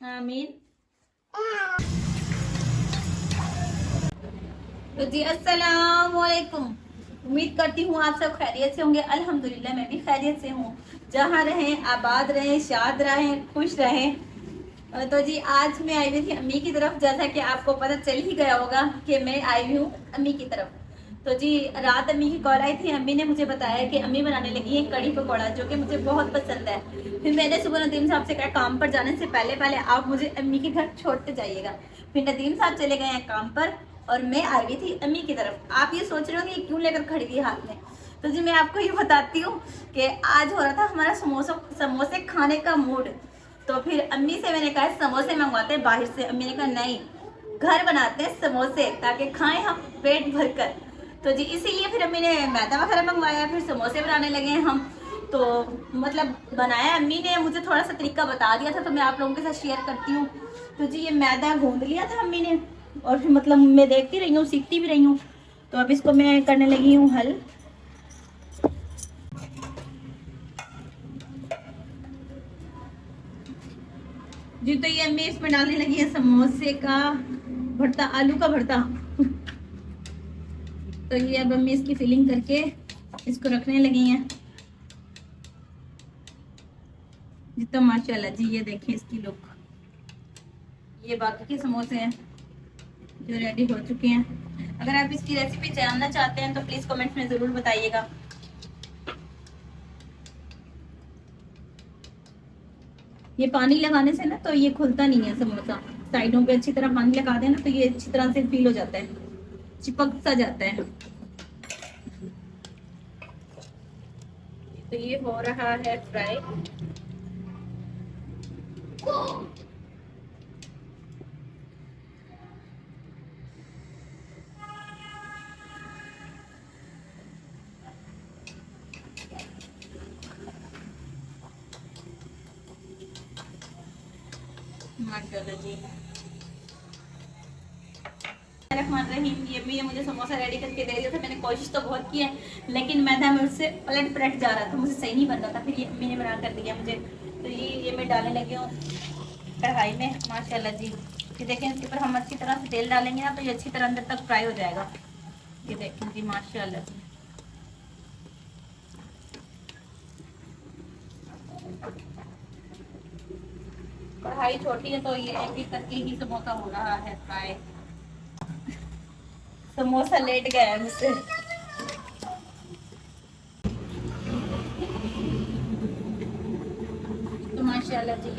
आमीन। तो जी अस्सलाम वालेकुम। उम्मीद करती हूँ आप सब खैरियत से होंगे। अल्हम्दुलिल्लाह मैं भी खैरियत से हूँ। जहाँ रहें आबाद रहें, शाद रहें, खुश रहें। तो जी आज मैं आई हुई थी अम्मी की तरफ। जैसा कि आपको पता चल ही गया होगा कि मैं आई हुई हूँ अम्मी की तरफ। तो जी रात अम्मी की कॉल आई थी। अम्मी ने मुझे बताया कि अम्मी बनाने लगी है कड़ी पकौड़ा, जो कि मुझे बहुत पसंद है। फिर मैंने सुबह नदीम साहब से कहा काम पर जाने से पहले पहले आप मुझे अम्मी के घर छोड़ते जाइएगा। फिर नदीम साहब चले गए हैं काम पर और मैं आई हुई थी अम्मी की तरफ। आप ये सोच रहे हो कि क्यों लेकर खड़ी हुई हाथ में। तो जी मैं आपको ये बताती हूँ कि आज हो रहा था हमारा समोसे खाने का मूड। तो फिर अम्मी से मैंने कहा समोसे मंगवाते हैं बाहर से। अम्मी ने कहा नहीं, घर बनाते हैं समोसे ताकि खाएं हम पेट भर कर। तो जी इसीलिए फिर अम्मी ने मैदा वगैरह मंगवाया, फिर समोसे बनाने लगे हैं हम। तो मतलब बनाया अम्मी ने, मुझे थोड़ा सा तरीका बता दिया था तो मैं आप लोगों के साथ शेयर करती हूँ। तो जी ये मैदा गूंद लिया था अम्मी ने और फिर मतलब मैं देखती रही हूँ, सीखती भी रही हूँ। तो अब इसको मैं करने लगी हूँ हल। जी तो ये अम्मी इसमें डालने लगी है समोसे का भरता, आलू का भरता। तो ये अब अम्मी इसकी फिलिंग करके इसको रखने लगी हैं। जी तो माशाल्लाह जी ये देखिए इसकी लुक। ये बाकी के समोसे हैं जो रेडी हो चुके हैं। अगर आप इसकी रेसिपी जानना चाहते हैं तो प्लीज कमेंट में जरूर बताइएगा। ये पानी लगाने से ना तो ये खुलता नहीं है समोसा। साइडों पे अच्छी तरह पानी लगा देना तो ये अच्छी तरह से फील हो जाता है, चिपक सा जाता है। तो ये हो रहा है फ्राई। माशाल्लाह जी। रहीम, ये भी मुझे समोसा रेडी करके दे दिया था। मैंने कोशिश तो बहुत की है लेकिन मैदा मुझसे पलट पलट जा रहा था, मुझे सही नहीं बन रहा था। फिर ये अम्मी ने बना कर दिया मुझे। तो ये मैं डालने लगी हूँ कढ़ाई में। माशाल्लाह जी ये देखें, इसके ऊपर हम अच्छी तरह से तेल डालेंगे ना तो ये अच्छी तरह अंदर तक फ्राई हो जाएगा। ये देखें जी माशाल्लाह जी। कढ़ाई छोटी है तो ये एक एक करके ही समोसा हो रहा है फ्राई। समोसा लेट गया है मुझसे। तो माशाल्लाह जी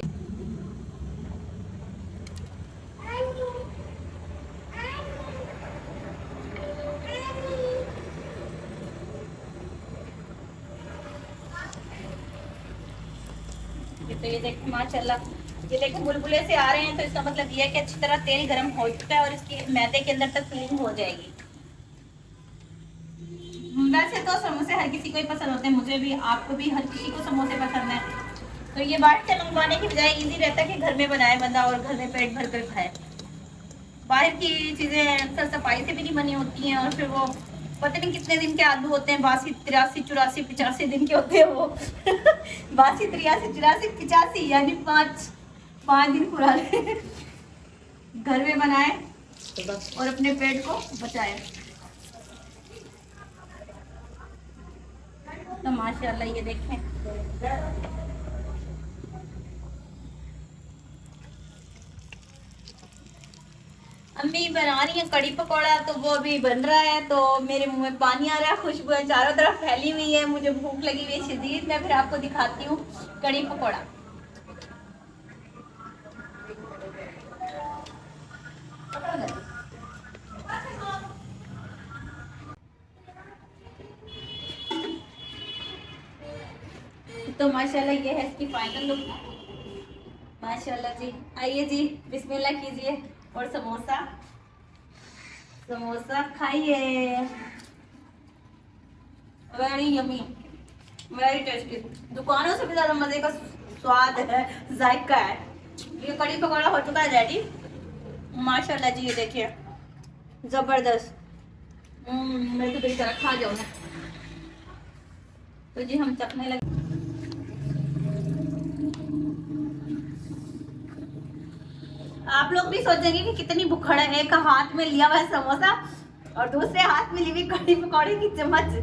तो ये देखिए माशाल्लाह, ये देखिए बुलबुले से आ रहे हैं तो इसका मतलब ये है कि अच्छी तरह तेल गर्म हो चुका है और इसकी मैदे के अंदर तक फिलिंग हो जाएगी। वैसे तो समोसे हर किसी को ही पसंद होते हैं, मुझे भी, आपको भी, हर किसी को समोसे पसंद है। तो ये बाहर से मंगवाने की बजाय इजी रहता है कि घर में बनाए बंदा और घर में पेट भर कर खाए। बाहर की चीजें अक्सर सफाई से भी नहीं बनी होती हैं और फिर वो पता नहीं कितने दिन के आलू होते हैं, 82, 83, 84, 85 दिन के होते हैं वो। 82, 83, 84, 85 यानी 5 दिन पुराने। घर में बनाए और अपने पेट को बचाए। तो माशाल्लाह ये देखें, अम्मी बना रही है कड़ी पकौड़ा। तो वो अभी बन रहा है तो मेरे मुंह में पानी आ रहा है, खुशबू चारों तरफ फैली हुई है, मुझे भूख लगी हुई है शदीद। मैं फिर आपको दिखाती हूँ कड़ी पकौड़ा। तो माशाल्लाह ये है इसकी फाइनल लुक। माशाल्लाह जी, आइए जी बिस्मिल्लाह कीजिए और समोसा समोसा खाइए। Very yummy, very tasty. दुकानों से भी ज्यादा मजे का स्वाद है, जायका है। ये कड़ी पकौड़ा हो चुका है रेडी। माशाल्लाह जी ये देखिए जबरदस्त। मैं तो बड़ी तरह खा जाऊँ। तो जी हम चखने लगे। आप लोग भी सोचेंगे कि कितनी भुखड़ है, एक हाथ में लिया हुआ है समोसा और दूसरे हाथ में ली हुई कड़ी पकौड़े की चम्मच।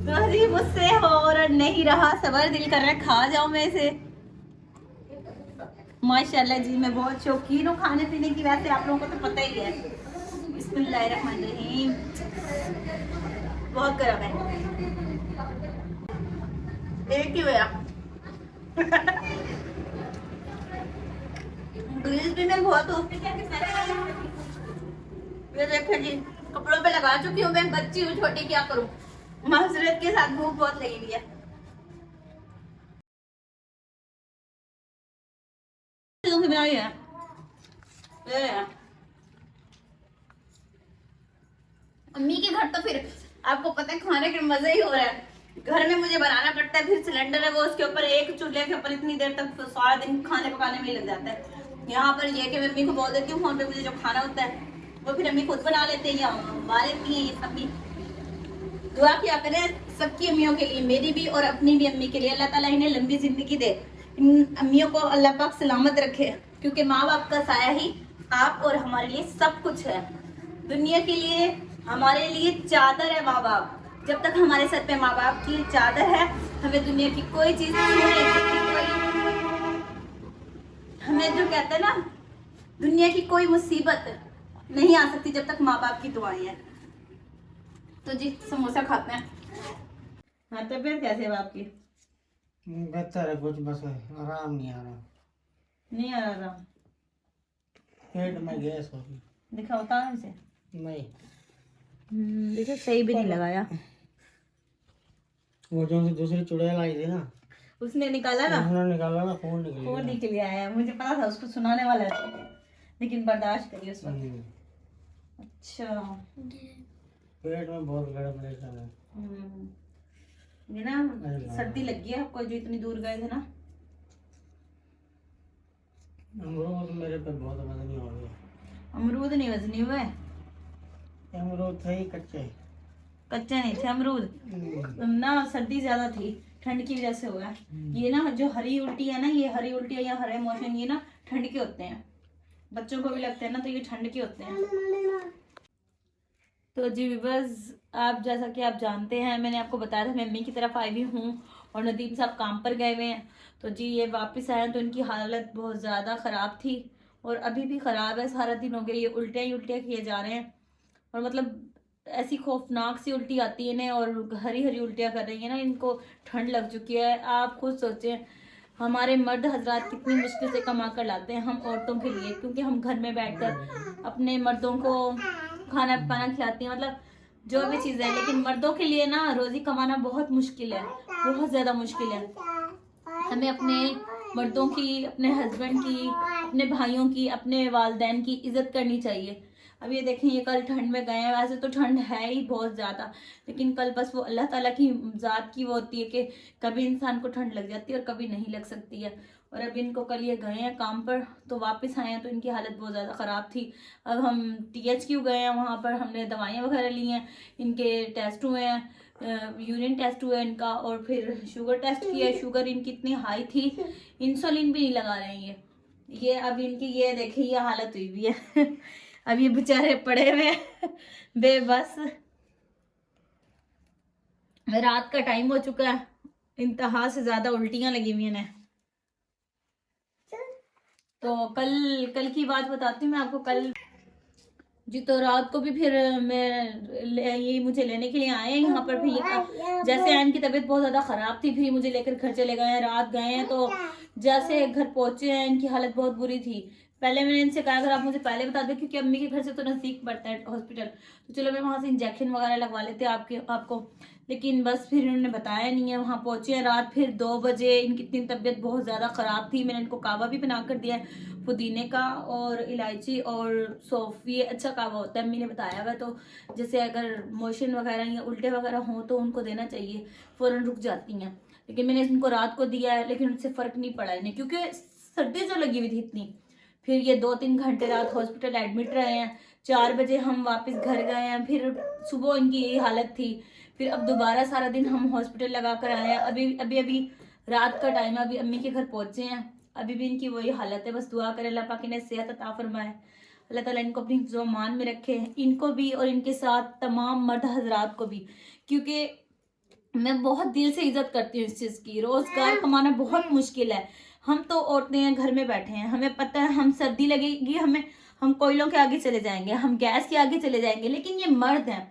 तो जी मुझसे और नहीं रहा सबर, दिल कर रहा है खा जाऊं मैं इसे। माशाल्लाह जी मैं बहुत शौकीन हूँ खाने पीने की, वैसे आप लोगों को तो पता ही है। बिस्मिल्लाहिर्रहमानिर्रहीम। बहुत गर्म है, एक ही हुआ। ग्रीस भी मैं बहुत हूँ। ये देखिए जी कपड़ों पे लगा चुकी हूँ, मैं बच्ची हूँ छोटी, क्या करूँ। माजरत के साथ भूख बहुत लगी हुई है। बनाई है अम्मी के घर तो फिर आपको पता है खाने के मजे ही हो रहा है। घर में मुझे बनाना पड़ता है, फिर सिलेंडर है वो, उसके ऊपर एक चूल्हे के ऊपर इतनी देर तक सारा दिन खाने पकाने में ही लग जाता है। यहाँ पर ये कि मैं अम्मी को बोल देती हूँ फोन पे मुझे जो खाना होता है वो फिर अम्मी खुद बना लेते हैं या मंगवा लेती हैं। ये सभी दुआ किया करें सबकी अम्मियों के लिए, मेरी भी और अपनी भी अम्मी के लिए। अल्लाह ताला इन्हें लंबी जिंदगी दे, इन अम्मियों को अल्लाह पाक सलामत रखे, क्योंकि माँ बाप का साया ही आप और हमारे लिए सब कुछ है। दुनिया के लिए हमारे लिए चादर है माँ बाप। जब तक हमारे सर पे माँ बाप की चादर है हमें दुनिया की कोई चीज छू नहीं सकती। कोई हमें जो कहते हैं ना दुनिया की कोई मुसीबत नहीं आ सकती जब तक माँ बाप की दुआएं हैं। तो जी समोसा खाते हैं। हाँ तबीयत कैसे है आपकी? बेहतर है, कुछ बस आराम नहीं आ रहा। नहीं आ रहा, पेट में गैस हो गई। दिखाओ तान से। नहीं देखो सही भी नहीं लगाया। वो जो सी दूसरी चुड़ैल आई थी ना, उसने निकाला ना, उसने निकाला ना, खून निकल वो गया। निकल आया, मुझे पता था उसको सुनाने वाला है लेकिन बर्दाश्त करिए उस वक्त। अच्छा पेट में बहुत गड़बड़ है। ये ना सर्दी लगी है आपको, जो इतनी दूर गए थे ना। अमरूद मेरे पे बहुत वजनी हो गया। अमरूद नहीं वजनी हुआ है, अमरूद थे ही कच्चे, कच्चे नहीं थे अमरूद ना, सर्दी ज्यादा थी ठंड की वजह से हुआ है। ये ना जो हरी उल्टी है ना, ये हरी उल्टी या हरे मोशन, ये ना ठंड के होते हैं, बच्चों को भी लगते हैं ना, तो ये ठंड के होते हैं। तो जी बस आप जैसा कि आप जानते हैं, मैंने आपको बताया था मैं अम्मी की तरफ आई हुई हूँ और नदीम साहब काम पर गए हुए हैं। तो जी ये वापस आए तो इनकी हालत बहुत ज़्यादा ख़राब थी और अभी भी ख़राब है। सारा दिन हो गया ये उल्टियाँ ही उल्टियाँ किए जा रहे हैं और मतलब ऐसी खौफनाक सी उल्टी आती है ना और हरी हरी उल्टियाँ कर रही है ना, इनको ठंड लग चुकी है। आप खुद सोचें हमारे मर्द हजरात कितनी मुश्किल से कमा कर लाते हैं हम औरतों के लिए, क्योंकि हम घर में बैठकर अपने मर्दों को खाना पकाना खिलाती हैं, मतलब जो भी चीज़ है। लेकिन मर्दों के लिए ना रोजी कमाना बहुत मुश्किल है, बहुत ज़्यादा मुश्किल है। हमें अपने मर्दों की, अपने हस्बैंड की, अपने भाइयों की, अपने वालिदैन की इज्जत करनी चाहिए। अब ये देखें ये कल ठंड में गए हैं, वैसे तो ठंड है ही बहुत ज़्यादा, लेकिन कल बस वो अल्लाह ताला की ज़ात की वो होती है कि कभी इंसान को ठंड लग जाती है और कभी नहीं लग सकती है। और अब इनको कल ये गए हैं काम पर तो वापस आए हैं तो इनकी हालत बहुत ज़्यादा ख़राब थी। अब हम THQ गए हैं, वहाँ पर हमने दवाइयाँ वगैरह ली हैं, इनके टेस्ट हुए हैं, यूरिन टेस्ट हुआ है इनका और फिर शुगर टेस्ट किया है। शुगर इनकी इतनी हाई थी, इंसुलिन भी नहीं लगा रहे हैं ये अब इनकी ये देखिए ये हालत हुई भी है। अब ये बेचारे पड़े हुए बेबस। रात का टाइम हो चुका है, इंतहा से ज्यादा उल्टियां लगी हुई हैं। तो कल की बात बताती हूँ मैं आपको। कल जी तो रात को भी फिर ये मुझे लेने के लिए आए हैं यहाँ पर। फिर जैसे आयन की तबीयत बहुत ज़्यादा ख़राब थी, फिर मुझे लेकर घर चले गए हैं। रात गए हैं तो जैसे घर पहुँचे हैं इनकी हालत बहुत बुरी थी। पहले मैंने इनसे कहा अगर आप मुझे पहले बता दें, क्योंकि अम्मी के घर से तो नज़दीक पड़ता है हॉस्पिटल, तो चलो मैं वहाँ से इंजेक्शन वगैरह लगवा लेते आपको। लेकिन बस फिर इन्होंने बताया नहीं है। वहाँ पहुँचे हैं रात, फिर 2 बजे इनकी इतनी तबीयत बहुत ज़्यादा ख़राब थी। मैंने इनको कावा भी बना कर दिया है, पुदीने का और इलायची और सौंफ, ये अच्छा कावा होता है, अम्मी ने बताया हुआ। तो जैसे अगर मोशन वगैरह या उल्टे वगैरह हों तो उनको देना चाहिए, फ़ौरन रुक जाती हैं। लेकिन मैंने इनको रात को दिया है, लेकिन उससे फ़र्क नहीं पड़ा इन्हें, क्योंकि सर्दी जो लगी हुई थी इतनी। फिर ये 2-3 घंटे रात हॉस्पिटल एडमिट रहे हैं। 4 बजे हम वापस घर गए हैं, फिर सुबह इनकी यही हालत थी। फिर अब दोबारा सारा दिन हम हॉस्पिटल लगा कर आए हैं। अभी रात का टाइम है, अभी अम्मी के घर पहुंचे हैं अभी भी इनकी वही हालत है। बस दुआ करें अल्लाह पाक इन्हें सेहत अता फरमाए, अल्लाह ताला इनको अपनी ज़ुबान में रखे, इनको भी और इनके साथ तमाम मर्द हजरात को भी, क्योंकि मैं बहुत दिल से इज्जत करती हूँ इस चीज़ की। रोजगार कमाना बहुत मुश्किल है। हम तो औरतें हैं, घर में बैठे हैं, हमें पता है हम सर्दी लगेगी हमें, हम कोयलों के आगे चले जाएंगे, हम गैस के आगे चले जाएंगे, लेकिन ये मर्द हैं,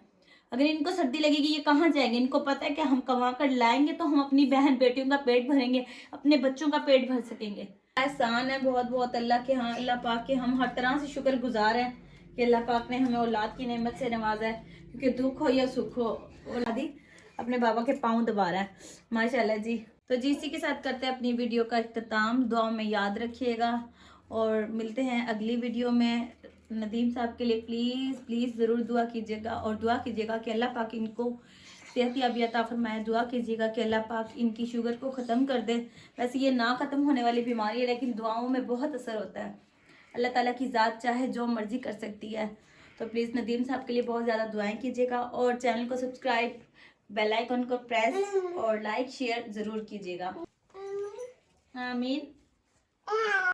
अगर इनको सर्दी लगेगी ये कहाँ जाएंगे? इनको पता है कि हम कमा कर लाएंगे तो हम अपनी बहन बेटियों का पेट भरेंगे, अपने बच्चों का पेट भर सकेंगे। एहसान है बहुत बहुत अल्लाह के, हाँ अल्लाह पाक के हम हर तरह से शुक्रगुजार हैं कि अल्लाह पाक ने हमें औलाद की नेमत से नवाजा है, क्योंकि दुख हो या सुख हो औलादी अपने बाबा के पाँव दबा रहा है माशाल्लाह जी। तो जी इसी के साथ करते हैं अपनी वीडियो का इख्तिताम। दुआ में याद रखिएगा और मिलते हैं अगली वीडियो में। नदीम साहब के लिए प्लीज़ प्लीज़ ज़रूर दुआ कीजिएगा और दुआ कीजिएगा कि अल्लाह पाक इनको सेहतयाबी अता फरमाए। दुआ कीजिएगा कि अल्लाह पाक इनकी शुगर को ख़त्म कर दे। वैसे ये ना ख़त्म होने वाली बीमारी है, लेकिन दुआओं में बहुत असर होता है। अल्लाह ताला की ज़ात चाहे जो मर्ज़ी कर सकती है। तो प्लीज़ नदीम साहब के लिए बहुत ज़्यादा दुआएं कीजिएगा और चैनल को सब्सक्राइब, बेल आइकन को प्रेस और लाइक शेयर ज़रूर कीजिएगा। आमीन।